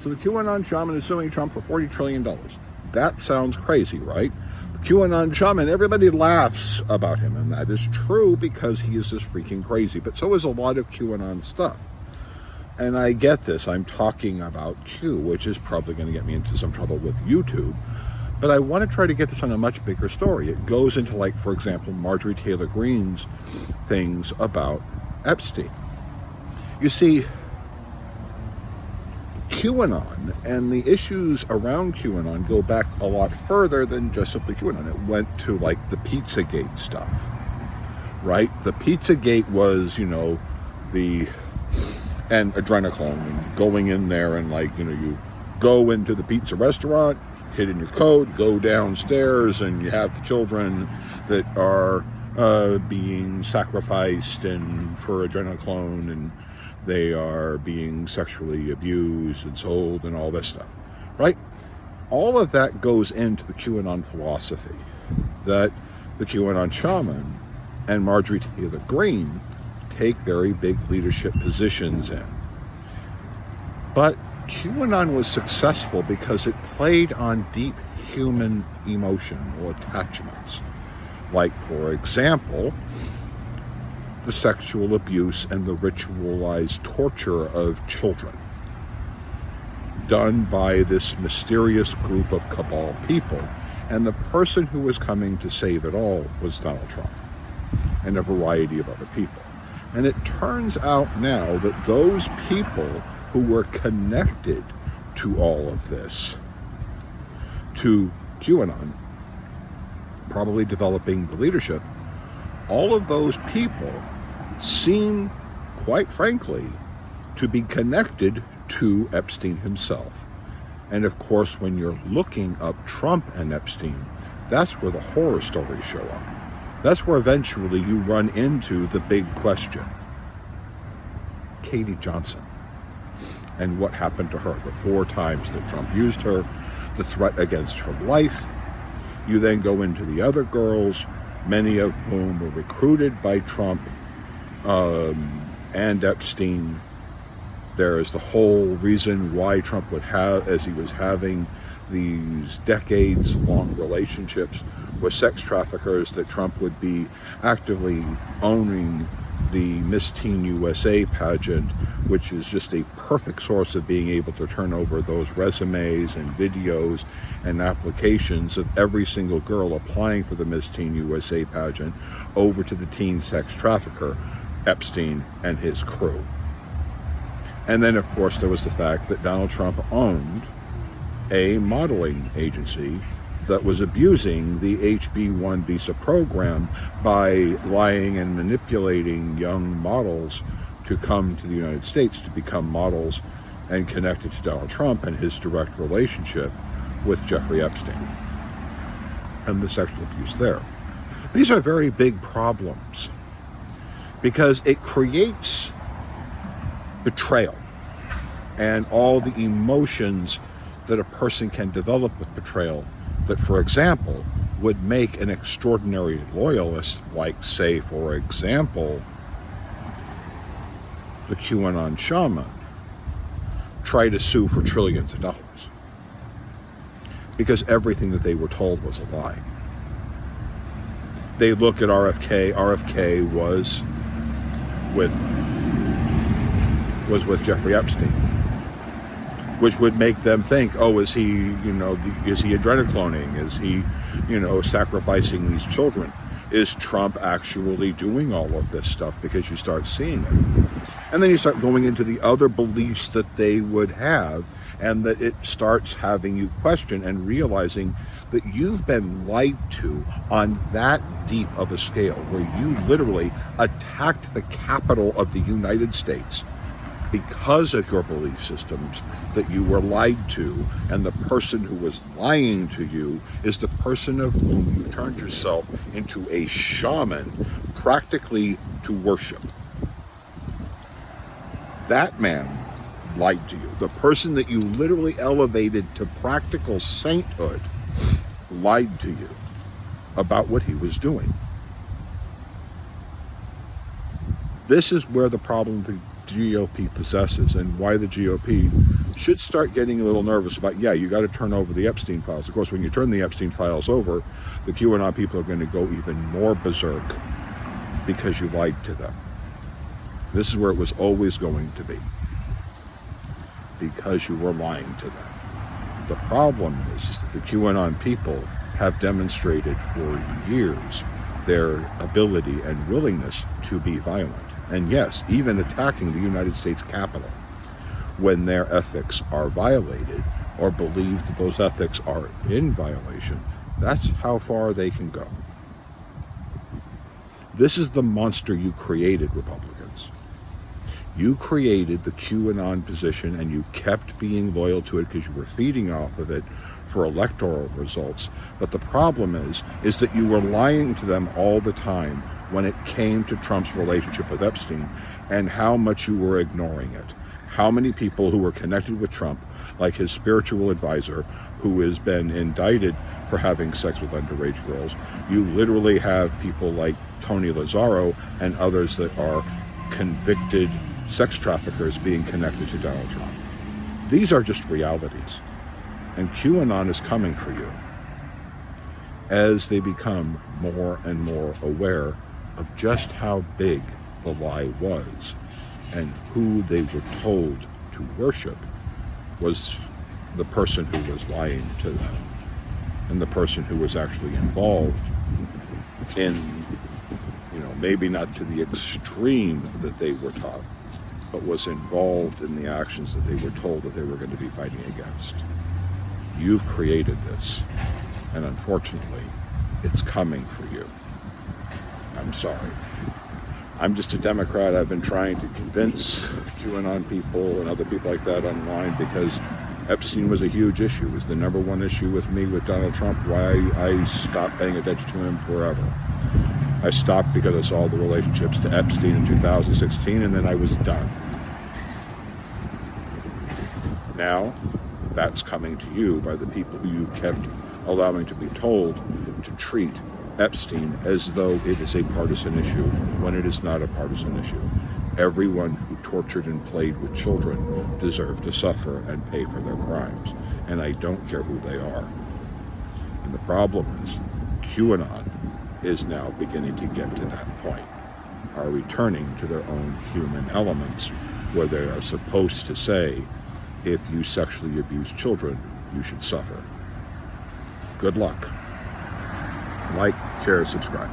So the QAnon Shaman is suing Trump for $40 trillion. That sounds crazy, right? The QAnon Shaman, everybody laughs about him, and that is true because he is just freaking crazy. But so is a lot of QAnon stuff. And I get this. I'm talking about Q, which is probably going to get me into some trouble with YouTube. But I want to try to get this on a much bigger story. It goes into, like, for example, Marjorie Taylor Greene's things about Epstein. You see, QAnon and the issues around QAnon go back a lot further than just simply QAnon. It went to, like, the Pizzagate stuff, right? The Pizzagate was, and adrenochrome, and going in there and, like, you go into the pizza restaurant, hit in your code, go downstairs, and you have the children that are being sacrificed and for adrenochrome, and they are being sexually abused and sold and all this stuff, right? All of that goes into the QAnon philosophy that the QAnon Shaman and Marjorie Taylor Greene take very big leadership positions in. But QAnon was successful because it played on deep human emotional attachments. Like, for example, the sexual abuse and the ritualized torture of children done by this mysterious group of cabal people. And the person who was coming to save it all was Donald Trump and a variety of other people. And it turns out now that those people who were connected to all of this, to QAnon, probably developing the leadership, all of those people seem, quite frankly, to be connected to Epstein himself. And of course, when you're looking up Trump and Epstein, that's where the horror stories show up. That's where eventually you run into the big question. Katie Johnson. And what happened to her, the 4 times that Trump used her, the threat against her life. You then go into the other girls, many of whom were recruited by Trump and Epstein. There is the whole reason why Trump would have, as he was having these decades-long relationships with sex traffickers, that Trump would be actively owning the Miss Teen USA pageant, which is just a perfect source of being able to turn over those resumes and videos and applications of every single girl applying for the Miss Teen USA pageant over to the teen sex trafficker, Epstein and his crew. And then, of course, there was the fact that Donald Trump owned a modeling agency that was abusing the HB1 visa program by lying and manipulating young models to come to the United States to become models and connected to Donald Trump and his direct relationship with Jeffrey Epstein and the sexual abuse there. These are very big problems because it creates betrayal and all the emotions that a person can develop with betrayal that, for example, would make an extraordinary loyalist, like, say, for example, the QAnon Shaman, try to sue for trillions of dollars. Because everything that they were told was a lie. They look at RFK. RFK was with Jeffrey Epstein, which would make them think, oh, is he adrenocloning? Is he, sacrificing these children? Is Trump actually doing all of this stuff? Because you start seeing it. And then you start going into the other beliefs that they would have, and that it starts having you question and realizing that you've been lied to on that deep of a scale, where you literally attacked the Capitol of the United States because of your belief systems, that you were lied to, and the person who was lying to you is the person of whom you turned yourself into a shaman, practically to worship. That man lied to you. The person that you literally elevated to practical sainthood lied to you about what he was doing. This is where the problem the GOP possesses, and why the GOP should start getting a little nervous about, yeah, you got to turn over the Epstein files. Of course, when you turn the Epstein files over, the QAnon people are going to go even more berserk because you lied to them. This is where it was always going to be, because you were lying to them. The problem is that the QAnon people have demonstrated for years their ability and willingness to be violent. And yes, even attacking the United States Capitol when their ethics are violated, or believe that those ethics are in violation. That's how far they can go. This is the monster you created, Republicans. You created the QAnon position, and you kept being loyal to it because you were feeding off of it for electoral results. But the problem is that you were lying to them all the time when it came to Trump's relationship with Epstein, and how much you were ignoring it. How many people who were connected with Trump, like his spiritual advisor, who has been indicted for having sex with underage girls. You literally have people like Tony Lazzaro and others that are convicted sex traffickers being connected to Donald Trump. These are just realities. And QAnon is coming for you as they become more and more aware of just how big the lie was, and who they were told to worship was the person who was lying to them, and the person who was actually involved in, maybe not to the extreme that they were taught, but was involved in the actions that they were told that they were going to be fighting against. You've created this, and unfortunately, it's coming for you. I'm sorry. I'm just a Democrat. I've been trying to convince QAnon people and other people like that online, because Epstein was a huge issue. It was the number one issue with me with Donald Trump, why I stopped paying attention to him forever. I stopped because I saw the relationships to Epstein in 2016, and then I was done. Now, that's coming to you by the people who you kept allowing to be told to treat Epstein as though it is a partisan issue, when it is not a partisan issue. Everyone who tortured and played with children deserves to suffer and pay for their crimes, and I don't care who they are. And the problem is, QAnon is now beginning to get to that point, are returning to their own human elements, where they are supposed to say, if you sexually abuse children, you should suffer. Good luck. Like, share, subscribe.